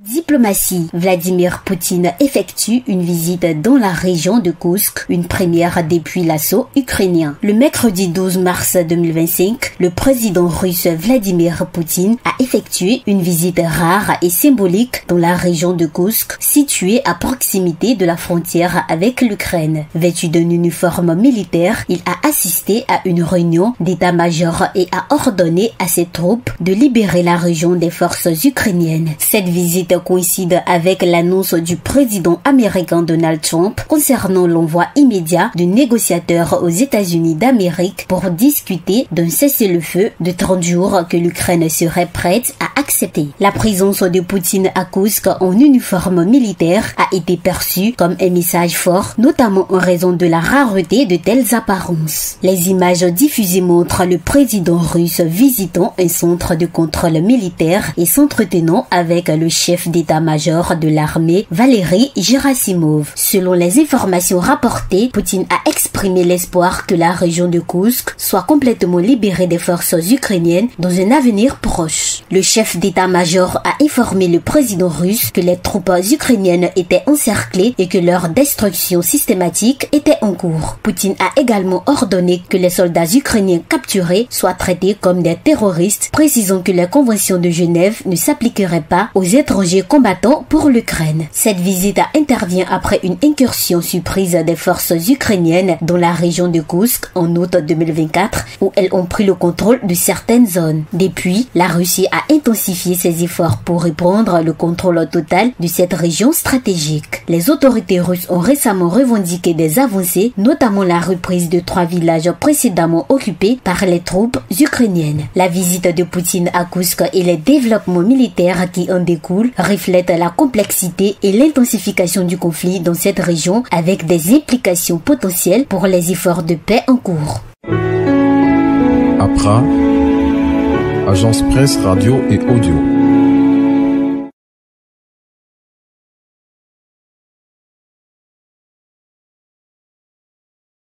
Diplomatie. Vladimir Poutine effectue une visite dans la région de Koursk, une première depuis l'assaut ukrainien. Le mercredi 12 mars 2025, le président russe Vladimir Poutine a effectué une visite rare et symbolique dans la région de Koursk, située à proximité de la frontière avec l'Ukraine. Vêtu d'un uniforme militaire, il a assisté à une réunion d'état-major et a ordonné à ses troupes de libérer la région des forces ukrainiennes. Cette visite coïncide avec l'annonce du président américain Donald Trump concernant l'envoi immédiat de négociateurs aux États-Unis d'Amérique pour discuter d'un cessez-le-feu de 30 jours que l'Ukraine serait prête à accepter. La présence de Poutine à Koursk en uniforme militaire a été perçue comme un message fort, notamment en raison de la rareté de telles apparences. Les images diffusées montrent le président russe visitant un centre de contrôle militaire et s'entretenant avec le chef d'état-major de l'armée, Valery Gerasimov. Selon les informations rapportées, Poutine a exprimé l'espoir que la région de Koursk soit complètement libérée des forces ukrainiennes dans un avenir proche. Le chef d'état-major a informé le président russe que les troupes ukrainiennes étaient encerclées et que leur destruction systématique était en cours. Poutine a également ordonné que les soldats ukrainiens capturés soient traités comme des terroristes, précisant que les conventions de Genève ne s'appliqueraient pas aux étrangers combattants pour l'Ukraine. Cette visite intervient après une incursion surprise des forces ukrainiennes dans la région de Koursk en août 2024 où elles ont pris le contrôle de certaines zones. Depuis, la Russie a intensifié ses efforts pour reprendre le contrôle total de cette région stratégique. Les autorités russes ont récemment revendiqué des avancées, notamment la reprise de 3 villages précédemment occupés par les troupes ukrainiennes. La visite de Poutine à Koursk et les développements militaires qui en découlent reflète la complexité et l'intensification du conflit dans cette région avec des implications potentielles pour les efforts de paix en cours. APRA, Agence Presse Radio et Audio.